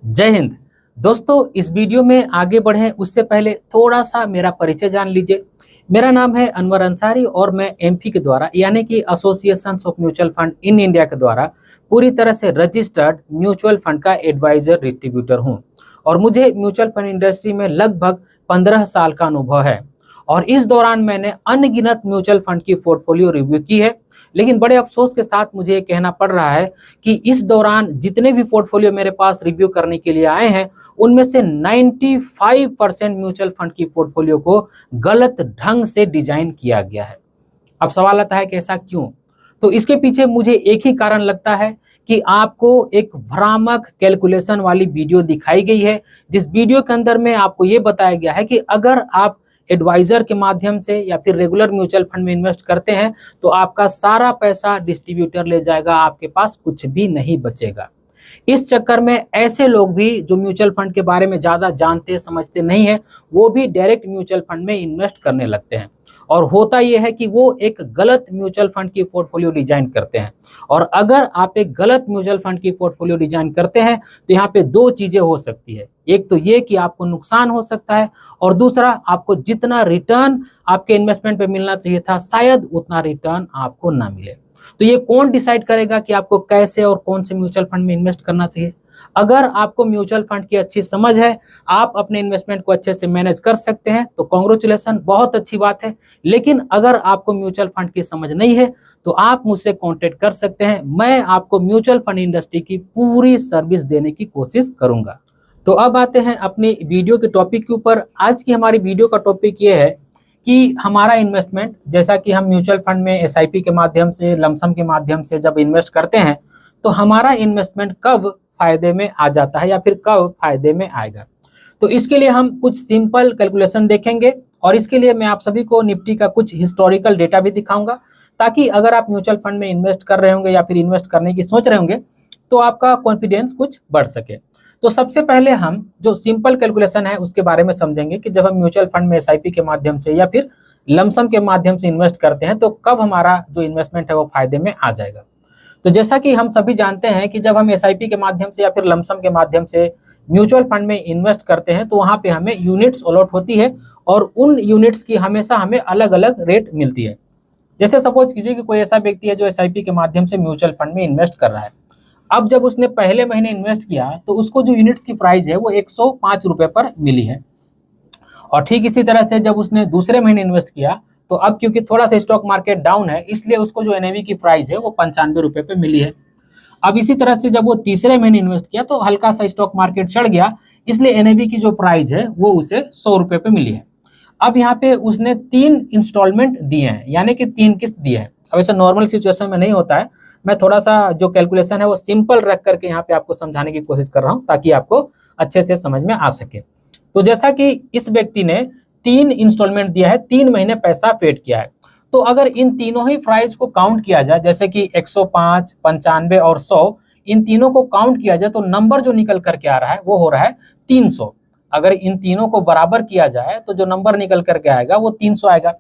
जय हिंद। दोस्तों, इस वीडियो में आगे बढ़ें उससे पहले थोड़ा सा मेरा परिचय जान लीजिए। मेरा नाम है अनवर अंसारी और मैं एमपी के द्वारा यानी कि association of mutual fund in India के द्वारा पूरी तरह से रजिस्टर्ड म्यूचुअल फंड का एडवाइजर डिस्ट्रीब्यूटर हूं और मुझे म्यूचुअल फंड इंडस्ट्री में लगभग 15 साल का अनुभव है। और इस दौरान मैंने अनगिनत म्यूचुअल फंड की पोर्टफोलियो रिव्यू की है। लेकिन बड़े अफसोस के साथ मुझे ये कहना पड़ रहा है कि इस दौरान जितने भी पोर्टफोलियो मेरे पास रिव्यू करने के लिए आए हैं उनमें से 95% म्यूचुअल फंड की पोर्टफोलियो को गलत ढंग से डिजाइन किया गया है। अब सवाल आता है कि ऐसा क्यों? तो इसके पीछे मुझे एक ही कारण लगता है कि आपको एक भ्रामक कैलकुलेशन वाली वीडियो दिखाई गई है, जिस वीडियो के अंदर में आपको ये बताया गया है कि अगर आप एडवाइजर के माध्यम से या फिर रेगुलर म्यूचुअल फंड में इन्वेस्ट करते हैं तो आपका सारा पैसा डिस्ट्रीब्यूटर ले जाएगा, आपके पास कुछ भी नहीं बचेगा। इस चक्कर में ऐसे लोग भी जो म्यूचुअल फंड के बारे में ज़्यादा जानते समझते नहीं है, वो भी डायरेक्ट म्यूचुअल फंड में इन्वेस्ट करने लगते हैं। और होता यह है कि वो एक गलत म्यूचुअल फंड की पोर्टफोलियो डिजाइन करते हैं। और अगर आप एक गलत म्यूचुअल फंड की पोर्टफोलियो डिजाइन करते हैं तो यहाँ पे दो चीजें हो सकती है। एक तो ये कि आपको नुकसान हो सकता है और दूसरा आपको जितना रिटर्न आपके इन्वेस्टमेंट पे मिलना चाहिए था शायद उतना रिटर्न आपको ना मिले। तो ये कौन डिसाइड करेगा कि आपको कैसे और कौन से म्यूचुअल फंड में इन्वेस्ट करना चाहिए? अगर आपको म्यूचुअल फंड की अच्छी समझ है, आप अपने इन्वेस्टमेंट को अच्छे से मैनेज कर सकते हैं तो कांग्रेचुलेसन, बहुत अच्छी बात है। लेकिन अगर आपको म्यूचुअल फंड की समझ नहीं है तो आप मुझसे कांटेक्ट कर सकते हैं। मैं आपको म्यूचुअल फंड इंडस्ट्री की पूरी सर्विस देने की कोशिश करूंगा। तो अब आते हैं अपनी वीडियो के टॉपिक के ऊपर। आज की हमारी वीडियो का टॉपिक ये है कि हमारा इन्वेस्टमेंट, जैसा कि हम म्यूचुअल फंड में एसआईपी के माध्यम से, लमसम के माध्यम से जब इन्वेस्ट करते हैं तो हमारा इन्वेस्टमेंट कब फायदे में आ जाता है या फिर कब फायदे में आएगा। तो इसके लिए हम कुछ सिंपल कैलकुलेशन देखेंगे और इसके लिए मैं आप सभी को निफ्टी का कुछ हिस्टोरिकल डेटा भी दिखाऊंगा, ताकि अगर आप म्यूचुअल फंड में इन्वेस्ट कर रहे होंगे या फिर इन्वेस्ट करने की सोच रहे होंगे तो आपका कॉन्फिडेंस कुछ बढ़ सके। तो सबसे पहले हम जो सिंपल कैलकुलेशन है उसके बारे में समझेंगे कि जब हम म्यूचुअल फंड में एसआईपी के माध्यम से या फिर लमसम के माध्यम से इन्वेस्ट करते हैं तो कब हमारा जो इन्वेस्टमेंट है वो फायदे में आ जाएगा। तो जैसा कि हम सभी जानते हैं कि जब हम एसआईपी के माध्यम से या फिर लमसम के माध्यम से म्यूचुअल फंड में इन्वेस्ट करते हैं तो वहाँ पे हमें यूनिट्स अलॉट होती है और उन यूनिट्स की हमेशा हमें अलग अलग रेट मिलती है। जैसे सपोज कीजिए कि कोई ऐसा व्यक्ति है जो एसआईपी के माध्यम से म्यूचुअल फंड में इन्वेस्ट कर रहा है। अब जब उसने पहले महीने इन्वेस्ट किया तो उसको जो यूनिट्स की प्राइस है वो 105 रुपये पर मिली है। और ठीक इसी तरह से जब उसने दूसरे महीने इन्वेस्ट किया तो अब क्योंकि थोड़ा सा स्टॉक मार्केट डाउन है इसलिए उसको जो एनएवी की प्राइस है वो 95 रुपये पे मिली है। अब इसी तरह से जब वो तीसरे महीने इन्वेस्ट किया तो हल्का सा स्टॉक मार्केट चढ़ गया, इसलिए एनएवी की जो प्राइस है वो उसे 100 रुपये पे मिली है। अब यहाँ पे उसने 3 इंस्टॉलमेंट दिए हैं, यानी कि 3 किस्त दिए हैं। अब ऐसा नॉर्मल सिचुएशन में नहीं होता है, मैं थोड़ा सा जो कैलकुलेशन है वो सिंपल रख करके यहाँ पे आपको समझाने की कोशिश कर रहा हूँ ताकि आपको अच्छे से समझ में आ सके। तो जैसा कि इस व्यक्ति ने 3 इंस्टॉलमेंट दिया है, 3 महीने पैसा पेड किया है, तो अगर इन तीनों ही प्राइस को काउंट किया जाए, जैसे कि 105, 95 और 100, इन तीनों को काउंट किया जाए तो नंबर जो निकल करके आ रहा है वो हो रहा है 300। अगर इन तीनों को बराबर किया जाए तो जो नंबर निकल करके आएगा वो 300 आएगा।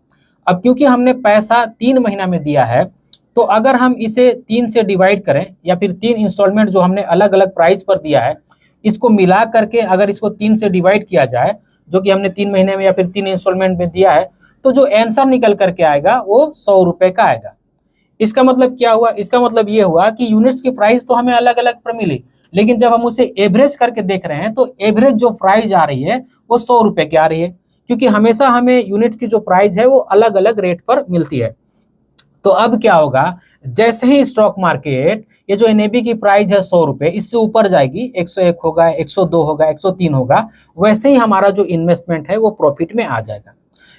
अब क्योंकि हमने पैसा 3 महीना में दिया है तो अगर हम इसे 3 से डिवाइड करें या फिर 3 इंस्टॉलमेंट जो हमने अलग अलग प्राइस पर दिया है इसको मिला करके अगर इसको 3 से डिवाइड किया जाए, जो कि हमने 3 महीने में या फिर 3 इंस्टॉलमेंट में दिया है, तो जो आंसर निकल करके आएगा वो 100 रुपये का आएगा। इसका मतलब क्या हुआ? इसका मतलब ये हुआ कि यूनिट्स की प्राइस तो हमें अलग अलग पर मिली, लेकिन जब हम उसे एवरेज करके देख रहे हैं तो एवरेज जो प्राइस आ रही है वो 100 रुपये की आ रही है, क्योंकि हमेशा हमें यूनिट्स की जो प्राइस है वो अलग अलग रेट पर मिलती है। तो अब क्या होगा, जैसे ही स्टॉक मार्केट ये जो एनएबी की प्राइस है 100 रुपये, इससे ऊपर जाएगी, 101 होगा, 102 होगा, 103 होगा, वैसे ही हमारा जो इन्वेस्टमेंट है वो प्रॉफिट में आ जाएगा।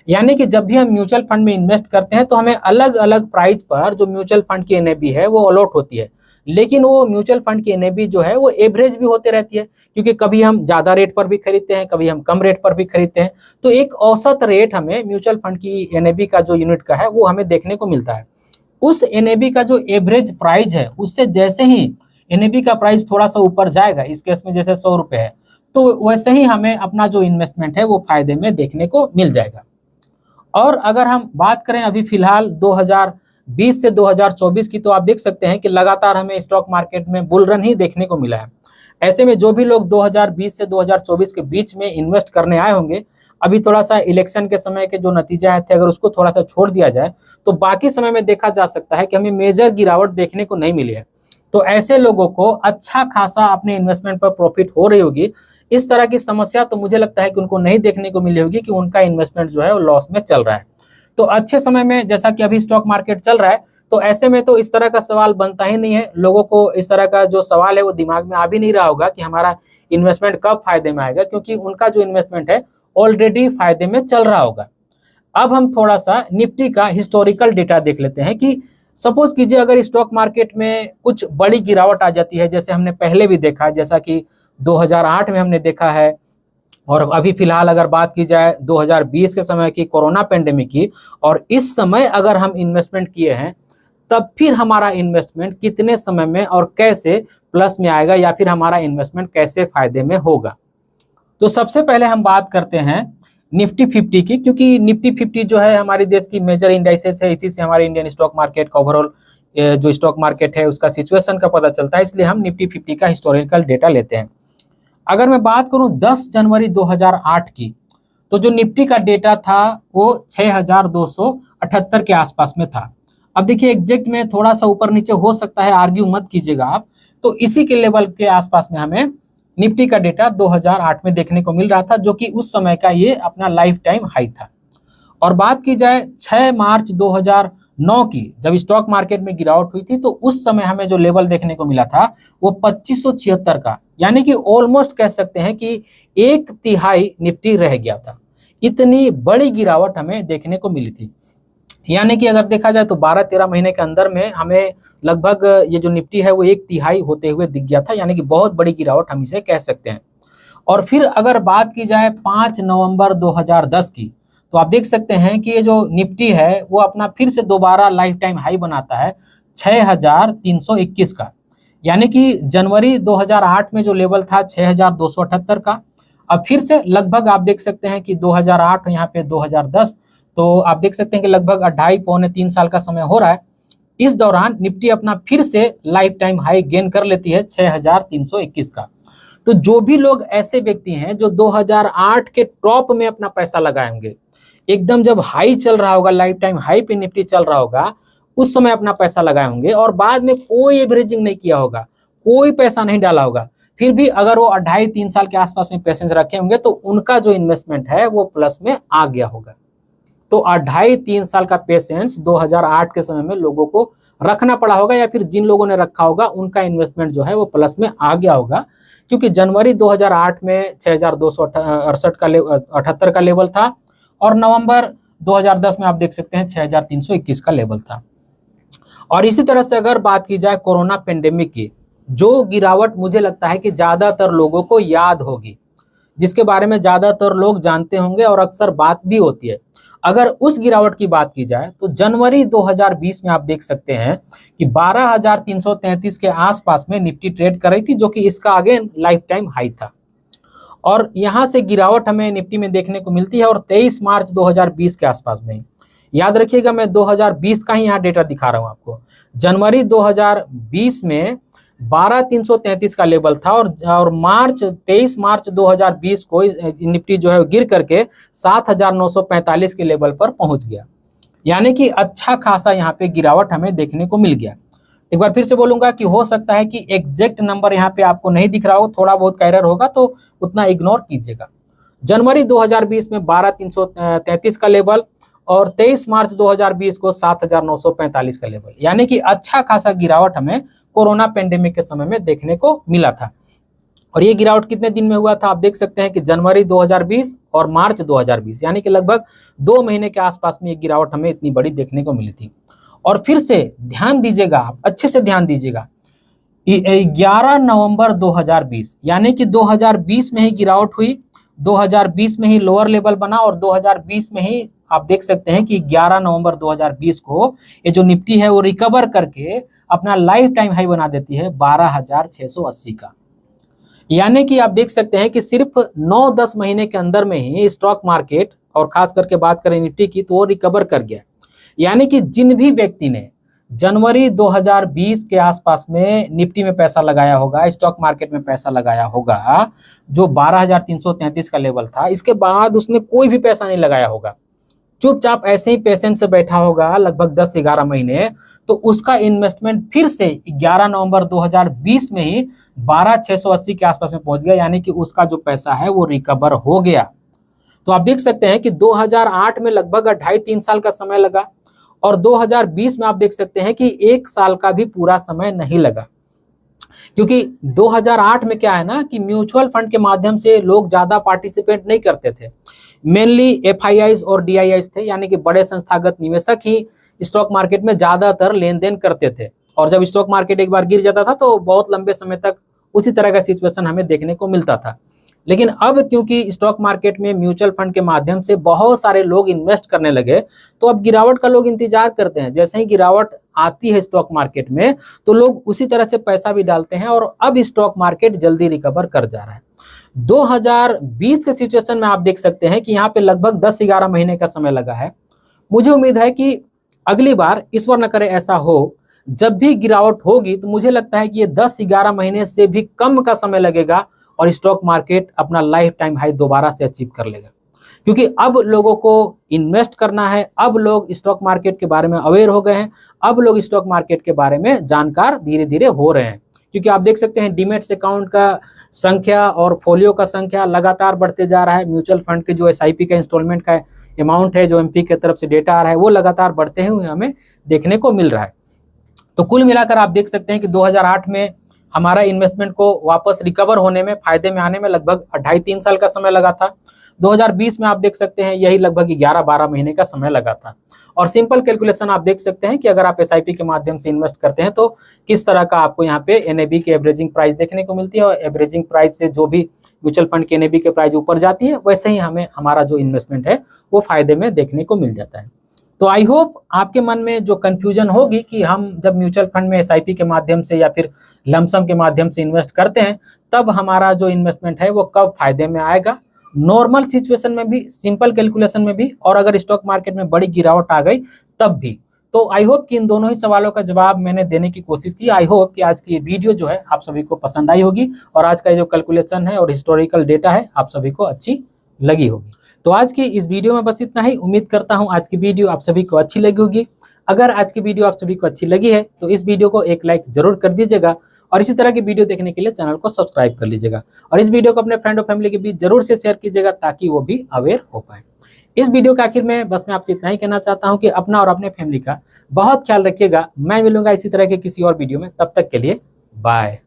यानी कि जब भी हम म्यूचुअल फंड में इन्वेस्ट करते हैं तो हमें अलग अलग प्राइस पर जो म्यूचुअल फंड की एनएबी है वो अलॉट होती है, लेकिन वो म्यूचुअल फंड की एनएबी जो है वो एवरेज भी होते रहती है, क्योंकि कभी हम ज़्यादा रेट पर भी खरीदते हैं, कभी हम कम रेट पर भी खरीदते हैं। तो एक औसत रेट हमें म्यूचुअल फंड की एनएबी का जो यूनिट का है वो हमें देखने को मिलता है। उस एनएबी का जो एवरेज प्राइस है उससे जैसे ही एनएबी का प्राइस थोड़ा सा ऊपर जाएगा, इस केस में जैसे 100 रुपये है, तो वैसे ही हमें अपना जो इन्वेस्टमेंट है वो फायदे में देखने को मिल जाएगा। और अगर हम बात करें अभी फिलहाल 2020 से 2024 की, तो आप देख सकते हैं कि लगातार हमें स्टॉक मार्केट में बुल रन ही देखने को मिला है। ऐसे में जो भी लोग 2020 से 2024 के बीच में इन्वेस्ट करने आए होंगे, अभी थोड़ा सा इलेक्शन के समय के जो नतीजे आए थे, अगर उसको थोड़ा सा छोड़ दिया जाए तो बाकी समय में देखा जा सकता है कि हमें मेजर गिरावट देखने को नहीं मिली है। तो ऐसे लोगों को अच्छा खासा अपने इन्वेस्टमेंट पर प्रॉफिट हो रही होगी। इस तरह की समस्या तो मुझे लगता है कि उनको नहीं देखने को मिली होगी कि उनका इन्वेस्टमेंट जो है वो लॉस में चल रहा है। तो अच्छे समय में जैसा कि अभी स्टॉक मार्केट चल रहा है, तो ऐसे में तो इस तरह का सवाल बनता ही नहीं है। लोगों को इस तरह का जो सवाल है वो दिमाग में आ भी नहीं रहा होगा कि हमारा इन्वेस्टमेंट कब फायदे में आएगा, क्योंकि उनका जो इन्वेस्टमेंट है ऑलरेडी फायदे में चल रहा होगा। अब हम थोड़ा सा निफ्टी का हिस्टोरिकल डेटा देख लेते हैं कि सपोज कीजिए अगर स्टॉक मार्केट में कुछ बड़ी गिरावट आ जाती है, जैसे हमने पहले भी देखा है, जैसा कि 2008 में हमने देखा है, और अभी फिलहाल अगर बात की जाए 2020 के समय की, कोरोना पेंडेमिक की, और इस समय अगर हम इन्वेस्टमेंट किए हैं, तब फिर हमारा इन्वेस्टमेंट कितने समय में और कैसे प्लस में आएगा, या फिर हमारा इन्वेस्टमेंट कैसे फायदे में होगा। तो सबसे पहले हम बात करते हैं निफ्टी 50 की, क्योंकि निफ्टी 50 जो है हमारे देश की मेजर इंडाइसेस है, इसी से हमारे इंडियन स्टॉक मार्केट का ओवरऑल जो स्टॉक मार्केट है उसका सिचुएशन का पता चलता है, इसलिए हम निफ्टी 50 का हिस्टोरिकल डेटा लेते हैं। अगर मैं बात करूं 10 जनवरी 2008 की, तो जो निफ्टी का डेटा था वो 6278 के आसपास में था। अब देखिए एग्जैक्ट में थोड़ा सा ऊपर नीचे हो सकता है, आर्ग्यू मत कीजिएगा आप। तो इसी के लेवल के आसपास में हमें निफ्टी का डेटा 2008 में देखने को मिल रहा था, जो कि उस समय का ये अपना लाइफ टाइम हाई था। और बात की जाए 6 मार्च 2009 की, जब स्टॉक मार्केट में गिरावट हुई थी, तो उस समय हमें जो लेवल देखने को मिला था वो 2576 का, यानी कि ऑलमोस्ट कह सकते हैं कि 1/3 निफ्टी रह गया था। इतनी बड़ी गिरावट हमें देखने को मिली थी। यानी कि अगर देखा जाए तो 12-13 महीने के अंदर में हमें लगभग ये जो निफ्टी है वो 1/3 होते हुए दिख गया था, यानी कि बहुत बड़ी गिरावट हम इसे कह सकते हैं। और फिर अगर बात की जाए 5 नवंबर 2010 की, तो आप देख सकते हैं कि ये जो निफ्टी है वो अपना फिर से दोबारा लाइफ टाइम हाई बनाता है 6321 का, यानी कि जनवरी 2008 में जो लेवल था 6278 का, अब फिर से लगभग आप देख सकते हैं कि 2008 यहाँ पे 2010, तो आप देख सकते हैं कि लगभग 2.5-3 साल का समय हो रहा है। इस दौरान निफ्टी अपना फिर से लाइफ टाइम हाई गेन कर लेती है 6321 का। तो जो भी लोग ऐसे व्यक्ति हैं जो 2008 के टॉप में अपना पैसा लगाए होंगे, एकदम जब हाई चल रहा होगा, लाइफ टाइम हाई पे निफ्टी चल रहा होगा, उस समय अपना पैसा लगाए होंगे और बाद में कोई एवरेजिंग नहीं किया होगा, कोई पैसा नहीं डाला होगा, फिर भी अगर वो 2.5-3 साल के आसपास में पेशेंस रखे होंगे, तो उनका जो इन्वेस्टमेंट है वो प्लस में आ गया होगा। तो 2.5-3 साल का पेशेंस 2008 के समय में लोगों को रखना पड़ा होगा, या फिर जिन लोगों ने रखा होगा उनका इन्वेस्टमेंट जो है वो प्लस में आ गया होगा, क्योंकि जनवरी 2008 में 6278 का लेवल था, और नवंबर 2010 में आप देख सकते हैं 6321 का लेवल था। और इसी तरह से अगर बात की जाए कोरोना पेंडेमिक की, जो गिरावट मुझे लगता है कि ज़्यादातर लोगों को याद होगी, जिसके बारे में ज़्यादातर लोग जानते होंगे और अक्सर बात भी होती है, अगर उस गिरावट की बात की जाए तो जनवरी 2020 में आप देख सकते हैं कि 12,333 के आसपास में निफ्टी ट्रेड कर रही थी, जो कि इसका अगेन लाइफ टाइम हाई था। और यहाँ से गिरावट हमें निफ्टी में देखने को मिलती है, और 23 मार्च 2020 के आसपास में, याद रखिएगा मैं 2020 का ही यहाँ डेटा दिखा रहा हूँ आपको। जनवरी 2020 में 12,333 का लेवल था, और 23 मार्च 2020 को निफ्टी जो है गिर करके 7,945 के लेवल पर पहुंच गया, यानी कि अच्छा खासा यहाँ पे गिरावट हमें देखने को मिल गया। एक बार फिर से बोलूंगा कि हो सकता है कि एग्जैक्ट नंबर यहाँ पे आपको नहीं दिख रहा हो, थोड़ा बहुत एरर होगा, तो उतना इग्नोर कीजिएगा। जनवरी 2020 में 12,333 का लेवल, और 23 मार्च 2020 को 7,945 का लेवल, यानी कि अच्छा खासा गिरावट हमें कोरोना पेंडेमिक के समय में देखने को मिला था। और ये गिरावट कितने दिन में हुआ था, आप देख सकते हैं कि जनवरी 2020 और मार्च 2020, यानी कि लगभग 2 महीने के आसपास में ये गिरावट हमें इतनी बड़ी देखने को मिली थी। और फिर से ध्यान दीजिएगा, आप अच्छे से ध्यान दीजिएगा, 11 नवंबर 2020, यानी कि 2020 में ही गिरावट हुई, 2020 में ही लोअर लेवल बना, और 2020 में ही आप देख सकते हैं कि 11 नवंबर 2020 को ये जो निफ्टी है वो रिकवर करके अपना लाइफ टाइम हाई बना देती है 12,680 का। यानी कि आप देख सकते हैं कि सिर्फ 9-10 महीने के अंदर में ही स्टॉक मार्केट, और खास करके बात करें निफ्टी की, तो वो रिकवर कर गया। यानी कि जिन भी व्यक्ति ने जनवरी 2020 के आसपास में निफ्टी में पैसा लगाया होगा, स्टॉक मार्केट में पैसा लगाया होगा, जो 12,333 का लेवल था, इसके बाद उसने कोई भी पैसा नहीं लगाया होगा, चुपचाप ऐसे ही पेशेंस से बैठा होगा लगभग 10-11 महीने, तो उसका इन्वेस्टमेंट फिर से 11 नवंबर 2020 में ही 12,680 के आसपास में पहुंच गया, यानी कि उसका जो पैसा है वो रिकवर हो गया। तो आप देख सकते हैं कि 2008 में लगभग 2.5-3 साल का समय लगा, और 2020 में आप देख सकते हैं कि 1 साल का भी पूरा समय नहीं लगा। क्योंकि 2008 में क्या है ना कि म्यूचुअल फंड के माध्यम से लोग ज्यादा पार्टिसिपेट नहीं करते थे, मेनली एफआईआईज और डीआईआईज थे, यानी कि बड़े संस्थागत निवेशक ही स्टॉक मार्केट में ज्यादातर लेन देन करते थे, और जब स्टॉक मार्केट एक बार गिर जाता था तो बहुत लंबे समय तक उसी तरह का सिचुएशन हमें देखने को मिलता था। लेकिन अब क्योंकि स्टॉक मार्केट में म्यूचुअल फंड के माध्यम से बहुत सारे लोग इन्वेस्ट करने लगे, तो अब गिरावट का लोग इंतजार करते हैं। जैसे ही गिरावट आती है स्टॉक मार्केट में, तो लोग उसी तरह से पैसा भी डालते हैं, और अब स्टॉक मार्केट जल्दी रिकवर कर जा रहा है। 2020 के सिचुएशन में आप देख सकते हैं कि यहाँ पे लगभग 10-11 महीने का समय लगा है। मुझे उम्मीद है कि अगली बार, ईश्वर न करे ऐसा हो, जब भी गिरावट होगी तो मुझे लगता है कि ये 10-11 महीने से भी कम का समय लगेगा और स्टॉक मार्केट अपना लाइफ टाइम हाई दोबारा से अचीव कर लेगा। क्योंकि अब लोगों को इन्वेस्ट करना है, अब लोग स्टॉक मार्केट के बारे में अवेयर हो गए हैं, अब लोग स्टॉक मार्केट के बारे में जानकार धीरे धीरे हो रहे हैं। क्योंकि आप देख सकते हैं डीमैट्स अकाउंट का संख्या और फोलियो का संख्या लगातार बढ़ते जा रहा है। म्यूचुअल फंड के जो एसआईपी का इंस्टॉलमेंट का अमाउंट है, जो एमपी की तरफ से डेटा आ रहा है, वो लगातार बढ़ते हुए हमें देखने को मिल रहा है। तो कुल मिलाकर आप देख सकते हैं कि 2008 में हमारा इन्वेस्टमेंट को वापस रिकवर होने में, फायदे में आने में लगभग 2.5-3 साल का समय लगा था। 2020 में आप देख सकते हैं यही लगभग 11-12 महीने का समय लगा था। और सिंपल कैलकुलेशन आप देख सकते हैं कि अगर आप एसआईपी के माध्यम से इन्वेस्ट करते हैं तो किस तरह का आपको यहाँ पे एनएबी की एवरेजिंग प्राइस देखने को मिलती है, और एवरेजिंग प्राइस से जो भी म्यूचुअल फंड की एनएबी के प्राइस ऊपर जाती है, वैसे ही हमें हमारा जो इन्वेस्टमेंट है वो फायदे में देखने को मिल जाता है। तो आई होप आपके मन में जो कंफ्यूजन होगी कि हम जब म्यूचुअल फंड में एसआईपी के माध्यम से या फिर लमसम के माध्यम से इन्वेस्ट करते हैं, तब हमारा जो इन्वेस्टमेंट है वो कब फायदे में आएगा, नॉर्मल सिचुएशन में भी, सिंपल कैलकुलेशन में भी, और अगर स्टॉक मार्केट में बड़ी गिरावट आ गई तब भी। तो आई होप कि इन दोनों ही सवालों का जवाब मैंने देने की कोशिश की। आई होप कि आज की ये वीडियो जो है आप सभी को पसंद आई होगी, और आज का जो कैलकुलेशन है और हिस्टोरिकल डेटा है आप सभी को अच्छी लगी होगी। तो आज की इस वीडियो में बस इतना ही। उम्मीद करता हूं आज की वीडियो आप सभी को अच्छी लगी होगी। अगर आज की वीडियो आप सभी को अच्छी लगी है तो इस वीडियो को एक लाइक जरूर कर दीजिएगा, और इसी तरह की वीडियो देखने के लिए चैनल को सब्सक्राइब कर लीजिएगा, और इस वीडियो को अपने फ्रेंड और फैमिली के बीच जरूर से शेयर कीजिएगा ताकि वो भी अवेयर हो पाए। इस वीडियो के आखिर में बस मैं आपसे इतना ही कहना चाहता हूँ कि अपना और अपने फैमिली का बहुत ख्याल रखिएगा। मैं मिलूंगा इसी तरह के किसी और वीडियो में, तब तक के लिए बाय।